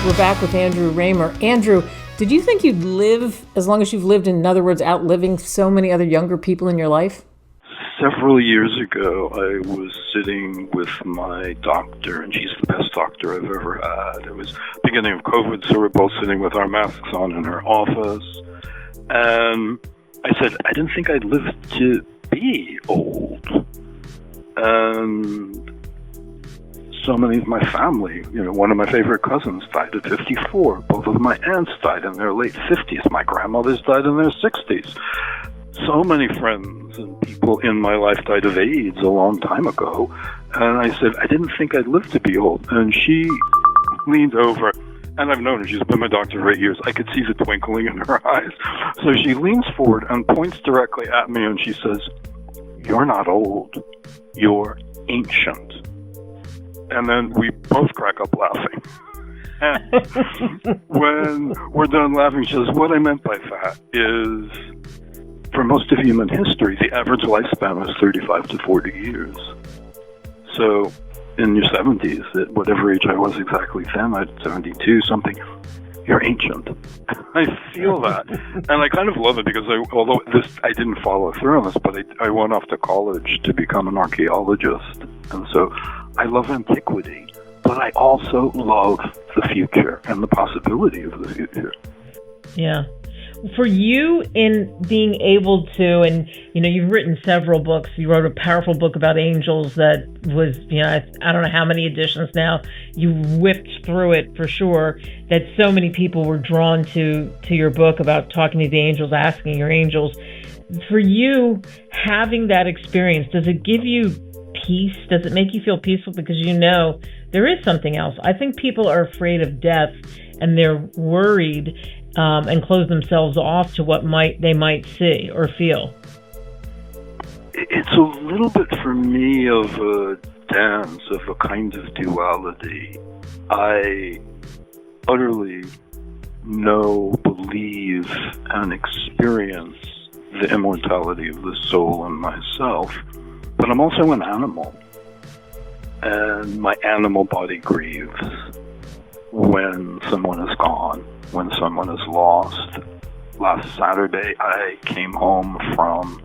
We're back with Andrew Raymer. Andrew, did you think you'd live as long as you've lived, in other words, outliving so many other younger people in your life? Several years ago, I was sitting with my doctor, and she's the best doctor I've ever had. It was beginning of COVID, so we're both sitting with our masks on in her office. And I said, I didn't think I'd live to be old. And so many of my family, one of my favorite cousins died at 54. Both of my aunts died in their late 50s. My grandmothers died in their 60s. So many friends and people in my life died of AIDS a long time ago. And I said, I didn't think I'd live to be old. And she leaned over, and I've known her. She's been my doctor for 8 years. I could see the twinkling in her eyes. So she leans forward and points directly at me, and she says, "You're not old. You're ancient." And then we both crack up laughing. And when we're done laughing, she says, what I meant by that is, for most of human history, the average lifespan was 35 to 40 years. So in your 70s, at whatever age I was exactly then, I was 72, something, you're ancient. I feel that. And I kind of love it because although I didn't follow through on this, but I went off to college to become an archaeologist. And so I love antiquity, but I also love the future and the possibility of the future. Yeah. For you, in being able to, and you've written several books. You wrote a powerful book about angels that was, I don't know how many editions now. You whipped through it for sure. That so many people were drawn to your book about talking to the angels, asking your angels. For you, having that experience, does it give you peace? Does it make you feel peaceful because there is something else? I think people are afraid of death, and they're worried and close themselves off to what they might see or feel. It's a little bit for me of a dance, of a kind of duality. I utterly know, believe, and experience the immortality of the soul in myself, but I'm also an animal, and my animal body grieves when someone is gone, when someone is lost. Last Saturday, I came home from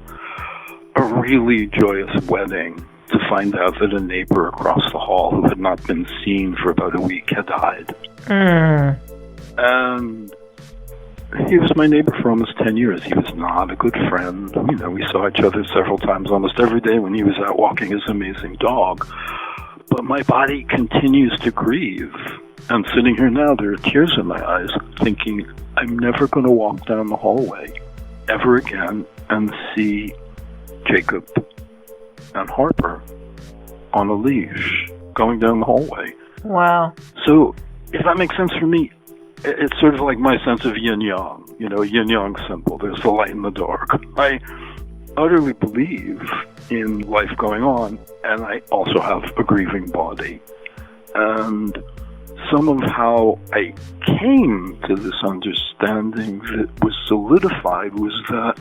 a really joyous wedding to find out that a neighbor across the hall who had not been seen for about a week had died. And he was my neighbor for almost 10 years. He was not a good friend. We saw each other several times almost every day when he was out walking his amazing dog. But my body continues to grieve. And sitting here now, there are tears in my eyes, thinking I'm never going to walk down the hallway ever again and see Jacob and Harper on a leash going down the hallway. Wow. So, if that makes sense for me, it's sort of like my sense of yin-yang. Yin-yang symbol. There's the light and the dark. I utterly believe in life going on, and I also have a grieving body. And some of how I came to this understanding that was solidified was that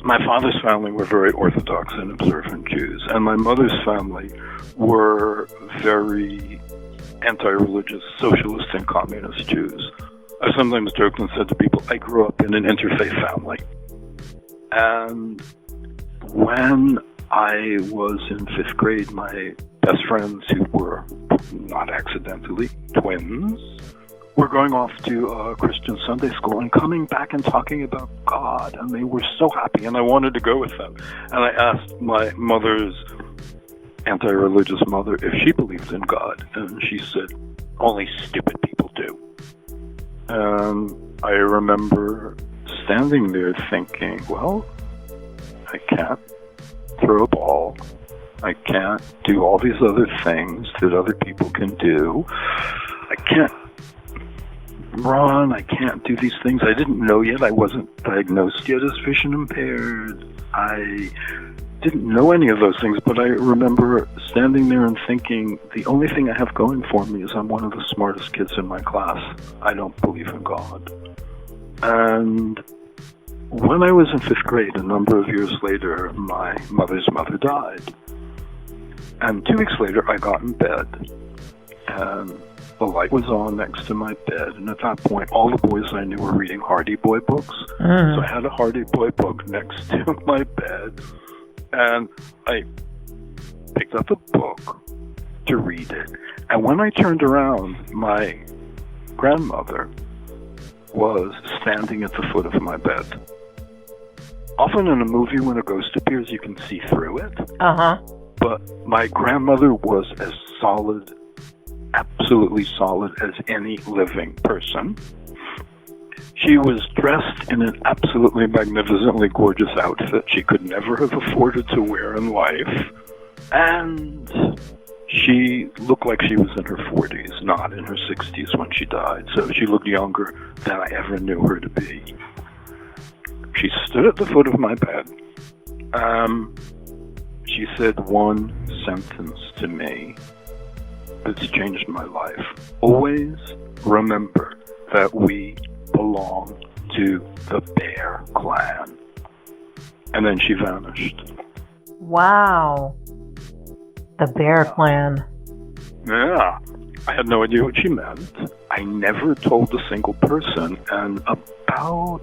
my father's family were very Orthodox and observant Jews, and my mother's family were very anti-religious, socialist and communist Jews. I sometimes joked and said to people, I grew up in an interfaith family. And when I was in 5th grade, my best friends, who were not accidentally twins, were going off to a Christian Sunday school and coming back and talking about God, and they were so happy, and I wanted to go with them. And I asked my mother's anti-religious mother if she believed in God, and she said, only stupid people do. And I remember standing there thinking, well, I can't throw a ball. I can't do all these other things that other people can do. I can't run. I can't do these things. I didn't know yet. I wasn't diagnosed yet as vision impaired. I didn't know any of those things, but I remember standing there and thinking, the only thing I have going for me is I'm one of the smartest kids in my class. I don't believe in God. And when I was in 5th grade, a number of years later, my mother's mother died. And 2 weeks later, I got in bed, and the light was on next to my bed, and at that point, all the boys I knew were reading Hardy Boy books. So I had a Hardy Boy book next to my bed, and I picked up the book to read it. And when I turned around, my grandmother was standing at the foot of my bed. Often in a movie, when a ghost appears, you can see through it. But my grandmother was as solid, absolutely solid as any living person. She was dressed in an absolutely magnificently gorgeous outfit she could never have afforded to wear in life. And she looked like she was in her 40s, not in her 60s when she died. So she looked younger than I ever knew her to be. She stood at the foot of my bed. She said one sentence to me that's changed my life. Always remember that we belong to the Bear Clan. And then she vanished. Wow. The Bear Clan. Yeah. I had no idea what she meant. I never told a single person. And about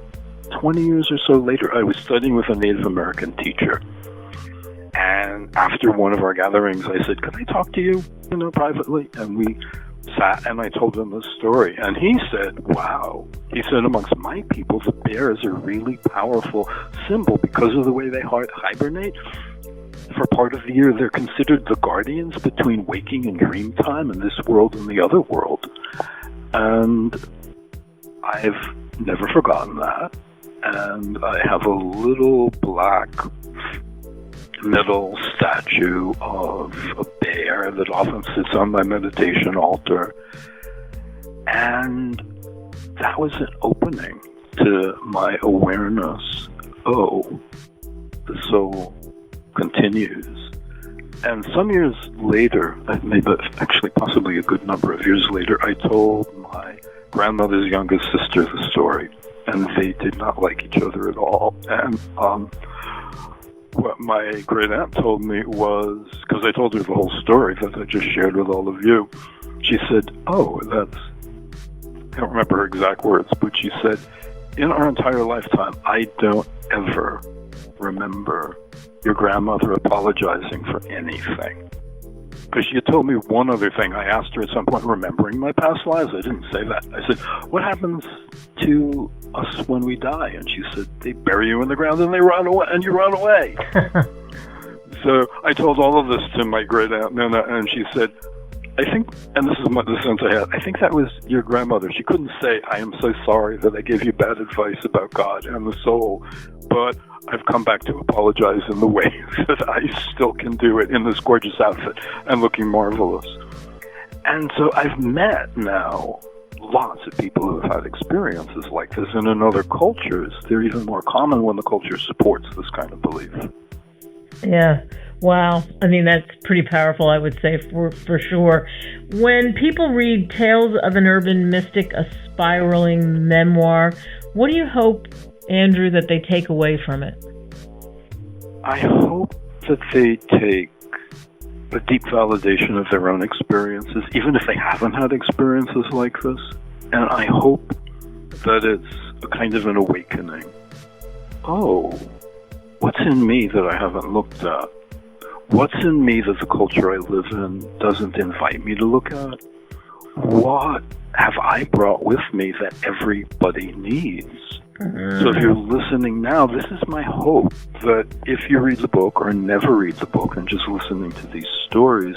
20 years or so later, I was studying with a Native American teacher. And after one of our gatherings, I said, "Can I talk to you, privately?" And we sat, and I told him the story. And he said, "Wow." He said, "Amongst my people, the bear is a really powerful symbol because of the way they hibernate. For part of the year, they're considered the guardians between waking and dream time in this world and the other world." And I've never forgotten that. And I have a little black metal statue of a bear that often sits on my meditation altar. And that was an opening to my awareness. Oh, the soul continues. And some years later, maybe actually possibly a good number of years later, I told my grandmother's youngest sister the story. And they did not like each other at all. And what my great aunt told me was, because I told her the whole story that I just shared with all of you, she said, "Oh, I don't remember her exact words, but she said, in our entire lifetime, I don't ever remember your grandmother apologizing for anything." Because she had told me one other thing. I asked her at some point, remembering my past lives. I didn't say that. I said, "What happens to us when we die?" And she said, "They bury you in the ground and they run away, and you run away." So I told all of this to my great aunt Nana, and she said, "I think," and this is the sense I had, "I think that was your grandmother. She couldn't say, 'I am so sorry that I gave you bad advice about God and the soul, but I've come back to apologize in the way that I still can do it in this gorgeous outfit and looking marvelous." And so I've met now lots of people who have had experiences like this, and in other cultures, they're even more common when the culture supports this kind of belief. Yeah. Wow. I mean, that's pretty powerful, I would say, for sure. When people read Tales of an Urban Mystic, a spiraling memoir, what do you hope, Andrew, that they take away from it? I hope that they take a deep validation of their own experiences, even if they haven't had experiences like this. And I hope that it's a kind of an awakening. Oh, what's in me that I haven't looked at? What's in me that the culture I live in doesn't invite me to look at? What have I brought with me that everybody needs? So if you're listening now, this is my hope, that if you read the book or never read the book and just listening to these stories,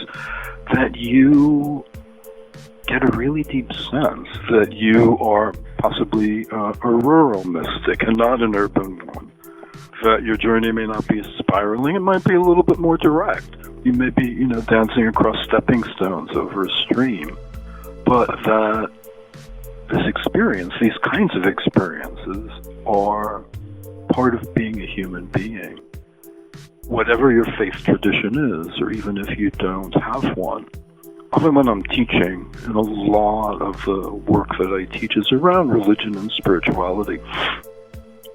that you get a really deep sense that you are possibly a rural mystic and not an urban one. That your journey may not be spiraling, it might be a little bit more direct. You may be, dancing across stepping stones over a stream. But that this experience, these kinds of experiences, are part of being a human being. Whatever your faith tradition is, or even if you don't have one. Often when I'm teaching, and a lot of the work that I teach is around religion and spirituality,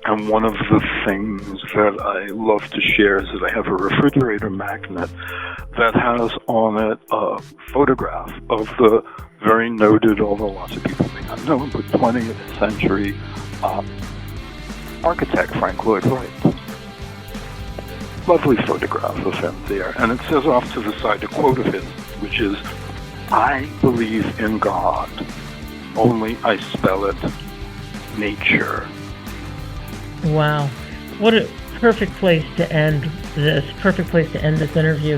And one of the things that I love to share is that I have a refrigerator magnet that has on it a photograph of the very noted, although lots of people may not know him, but 20th century architect Frank Lloyd Wright. Lovely photograph of him there. And it says off to the side a quote of his, which is, "I believe in God, only I spell it nature." Wow. What a perfect place to end this interview.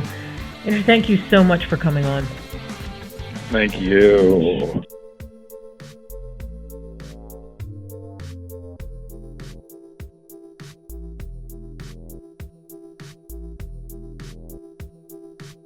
Andrew, thank you so much for coming on. Thank you.